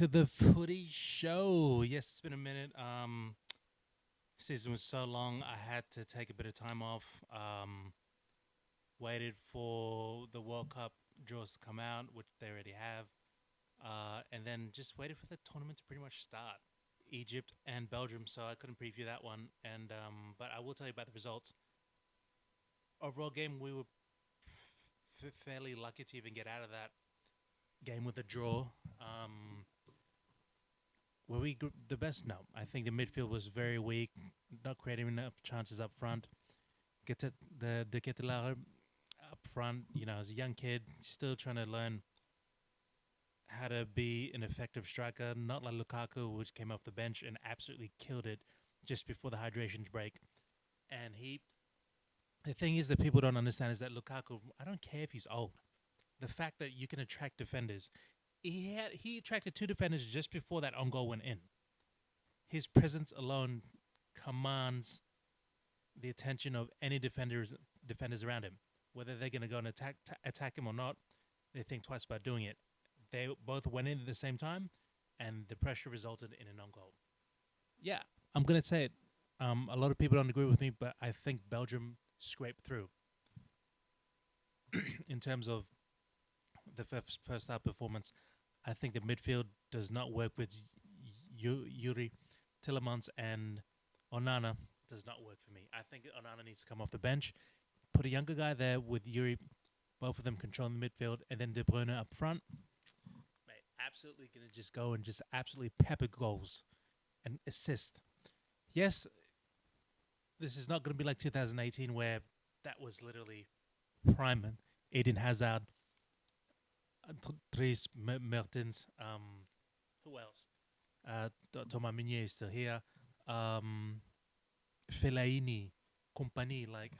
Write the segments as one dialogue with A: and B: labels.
A: to the footy show. Yes, it's been a minute. Season was so long, I had to take a bit of time off. Waited for the World Cup draws to come out, which they already have, and then just waited for the tournament to pretty much start. Egypt and Belgium, so I couldn't preview that one. And but I will tell you about the results. Overall game, we were fairly lucky to even get out of that game with a draw. Were we the best? No. I think the midfield was very weak, not creating enough chances up front. Get to the Ketelaere up front, as a young kid, still trying to learn how to be an effective striker, not like Lukaku, which came off the bench and absolutely killed it just before the hydration break. And the thing is that people don't understand is that Lukaku, I don't care if he's old. The fact that you can attract defenders, he attracted two defenders just before that on goal went in. His presence alone commands the attention of any defenders around him. Whether they're going to go and attack him or not, they think twice about doing it. They both went in at the same time, and the pressure resulted in an on goal. Yeah, I'm going to say it. A lot of people don't agree with me, but I think Belgium scraped through in terms of the first half performance. I think the midfield does not work with Yuri Tillemans and Onana. Does not work for me. I think Onana needs to come off the bench, put a younger guy there with Yuri, both of them controlling the midfield, and then De Bruyne up front. Mate, absolutely going to just go and just absolutely pepper goals and assist. Yes, this is not going to be like 2018 where that was literally prime Eden Hazard, Dries Mertens. Who else? Thomas Meunier is still here. Fellaini, company, like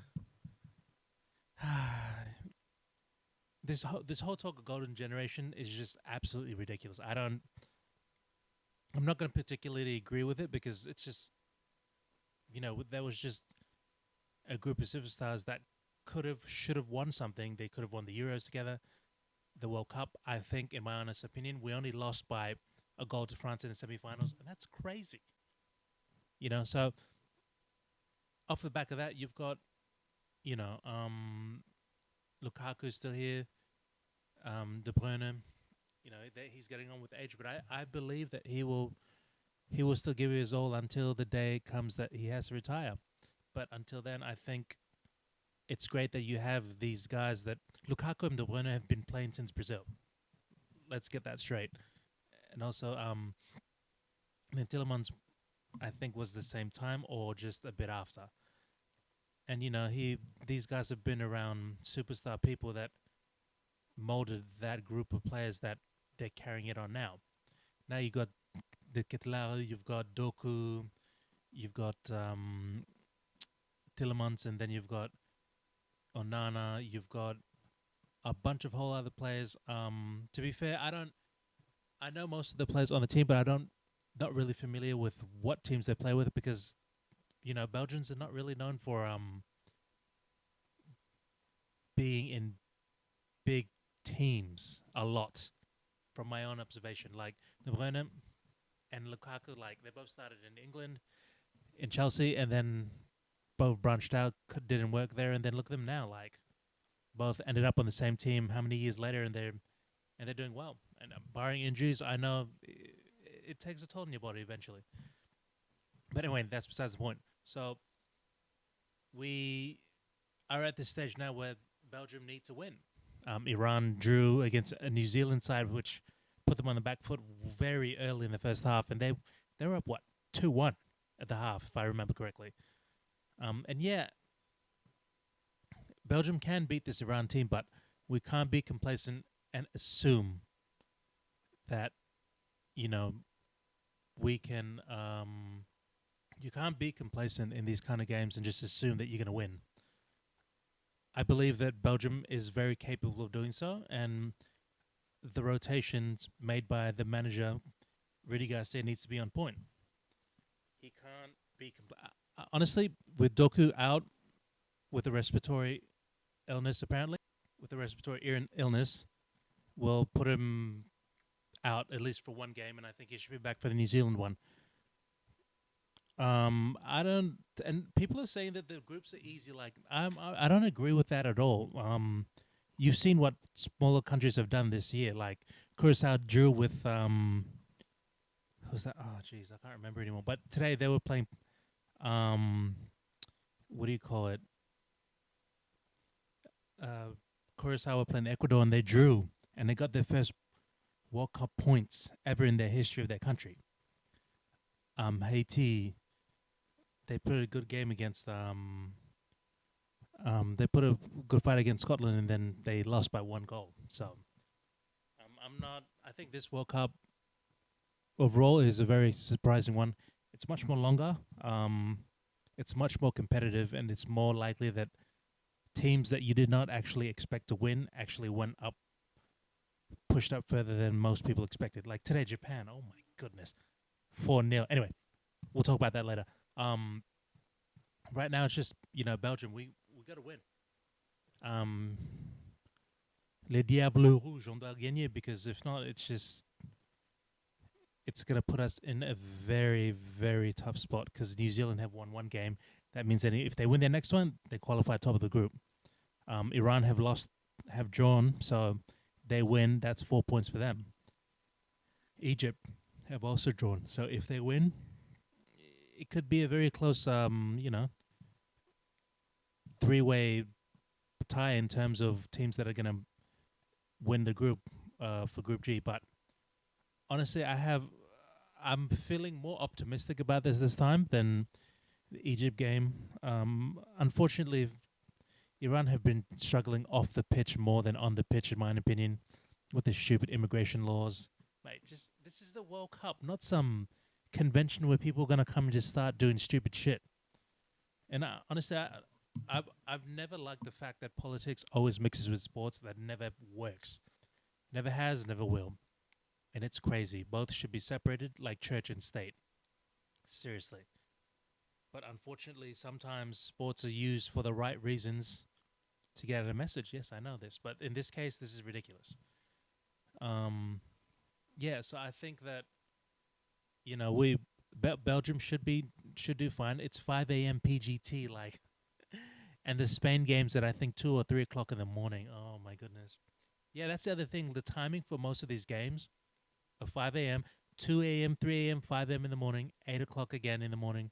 A: this whole talk of golden generation is just absolutely ridiculous. I'm not going to particularly agree with it because it's just there was just a group of superstars that should have won something. They could have won the Euros together, the World Cup. I think, in my honest opinion, we only lost by a goal to France in the semifinals, and that's crazy. So off the back of that, you've got, you know, Lukaku's still here, De Bruyne. He's getting on with age, but I believe that he will still give it his all until the day comes that he has to retire. But until then, I think it's great that you have these guys that Lukaku and De Bruyne have been playing since Brazil. Let's get that straight. And also, then Tillemans, I think, was the same time or just a bit after. And these guys have been around superstar people that molded that group of players that they're carrying it on now. Now you got the Ketelaere, you've got Doku, you've got Tillemans, and then you've got Onana, you've got a bunch of whole other players. To be fair, I know most of the players on the team, but not really familiar with what teams they play with because Belgians are not really known for being in big teams a lot. From my own observation, like De Bruyne and Lukaku, like they both started in England, in Chelsea, and then both branched out, didn't work there, and then look at them now, like both ended up on the same team. How many years later, and they're doing well. And barring injuries, I know it takes a toll on your body eventually. But anyway, that's besides the point. So we are at this stage now where Belgium need to win. Iran drew against a New Zealand side, which put them on the back foot very early in the first half, and they were up 2-1 at the half, if I remember correctly. And yeah, Belgium can beat this Iran team, but we can't be complacent and assume that we can. You can't be complacent in these kind of games and just assume that you're going to win. I believe that Belgium is very capable of doing so, and the rotations made by the manager, Rudy Garcia, needs to be on point. He can't be honestly, with Doku out with a respiratory illness, apparently with a respiratory illness, will put him out at least for one game, and I think he should be back for the New Zealand one. I don't, and people are saying that the groups are easy. Like, I don't agree with that at all. You've seen what smaller countries have done this year. Like Curacao drew with who's that? Oh, jeez, I can't remember anymore. But today they were playing um, what do you call it? Uh, Curacao were playing Ecuador and they drew and they got their first World Cup points ever in their history of their country. Haiti, they put a good game against they put a good fight against Scotland and then they lost by 1 goal. So I'm not. I think this World Cup overall is a very surprising one. It's much more longer. It's much more competitive, and it's more likely that teams that you did not actually expect to win actually went up, pushed up further than most people expected. Like today, Japan. Oh my goodness, 4-0. Anyway, we'll talk about that later. Um, right now it's just Belgium. We got to win. Um, Les Diables Rouges, on doit gagner because if not, it's gonna put us in a very very tough spot because New Zealand have won one game. That means that if they win their next one, they qualify top of the group. Iran have drawn, so they win. That's 4 points for them. Egypt have also drawn, so if they win, it could be a very close, three-way tie in terms of teams that are going to win the group for Group G. But honestly, I'm feeling more optimistic about this time than the Egypt game. Unfortunately, Iran have been struggling off the pitch more than on the pitch, in my opinion, with the stupid immigration laws. Mate, just this is the World Cup, not some convention where people are gonna come and just start doing stupid shit. And honestly, I've never liked the fact that politics always mixes with sports. That never works, never has, never will, and it's crazy. Both should be separated, like church and state. Seriously. But unfortunately, sometimes sports are used for the right reasons to get out a message. Yes, I know this, but in this case, this is ridiculous. Um, yeah, so I think that we Belgium should do fine. It's 5 a.m. PGT, like, and the Spain games at I think 2 or 3 o'clock in the morning. Oh my goodness. Yeah, that's the other thing. The timing for most of these games are 5 a.m., 2 a.m., 3 a.m., 5 a.m. in the morning, 8 o'clock again in the morning,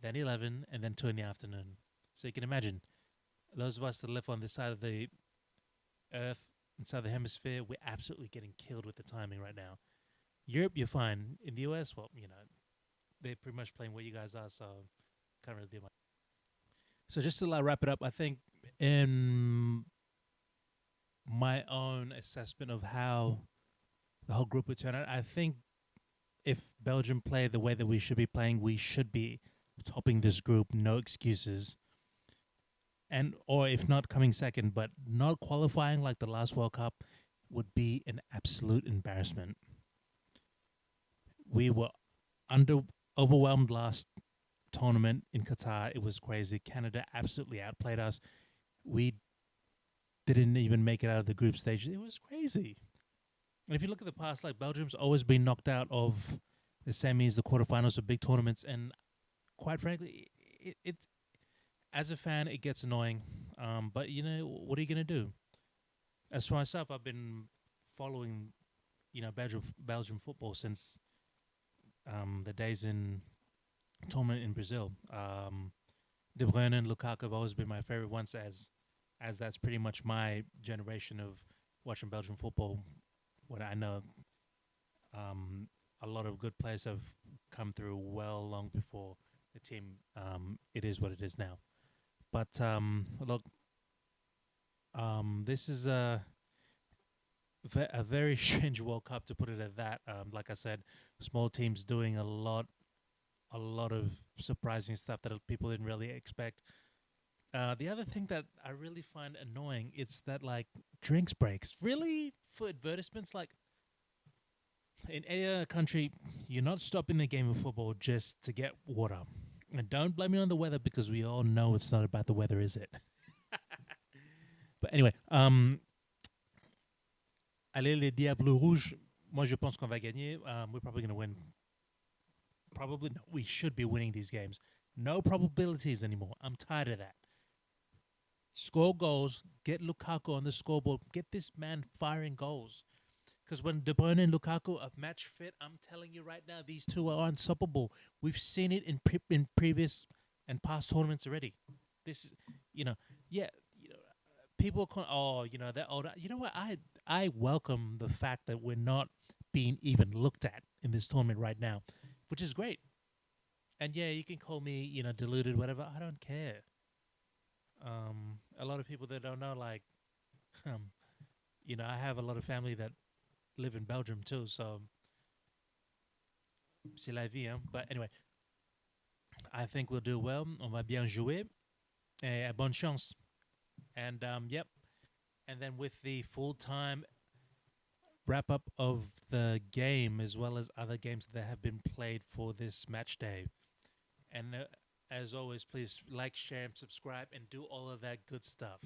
A: then 11, and then 2 in the afternoon. So you can imagine those of us that live on this side of the Earth, inside the hemisphere, we're absolutely getting killed with the timing right now. Europe, you're fine. In the US, well, they're pretty much playing where you guys are, so can't really do much. So just to wrap it up, I think in my own assessment of how the whole group would turn out, I think if Belgium play the way that we should be playing, we should be topping this group, no excuses. And or if not coming second, but not qualifying like the last World Cup would be an absolute embarrassment. We were under overwhelmed last tournament in Qatar. It was crazy. Canada absolutely outplayed us. We didn't even make it out of the group stage. It was crazy. And if you look at the past, like Belgium's always been knocked out of the semis, the quarterfinals of big tournaments, and quite frankly, it as a fan, it gets annoying. But what are you gonna do? As for myself, I've been following, Belgium football since the days in tournament in Brazil. De Bruyne and Lukaku have always been my favorite ones, as that's pretty much my generation of watching Belgian football. When I know a lot of good players have come through well long before the team. It is what it is now. But look, this is a very strange World Cup, to put it at that. Like I said, small teams doing a lot of surprising stuff that people didn't really expect. The other thing that I really find annoying is that like drinks breaks. Really, for advertisements, like in any other country, you're not stopping the game of football just to get water. And don't blame me on the weather because we all know it's not about the weather, is it? But anyway, Allez les Diables Rouges. Moi, je pense qu'on va gagner. We're probably going to win. Probably, no, we should be winning these games. No probabilities anymore. I'm tired of that. Score goals, get Lukaku on the scoreboard, get this man firing goals. Because when De Bruyne and Lukaku are match fit, I'm telling you right now, these two are unstoppable. We've seen it in previous and past tournaments already. This is, you know, yeah, people call, oh, they're older. You know what? I welcome the fact that we're not being even looked at in this tournament right now, which is great. And yeah, you can call me, deluded, whatever. I don't care. A lot of people that don't know, like, um, I have a lot of family that live in Belgium too, so c'est la vie, hein? But anyway, I think we'll do well. On va bien jouer. Et bonne chance. And yep. And then with the full time wrap up of the game, as well as other games that have been played for this match day. And as always, please like, share, and subscribe, and do all of that good stuff.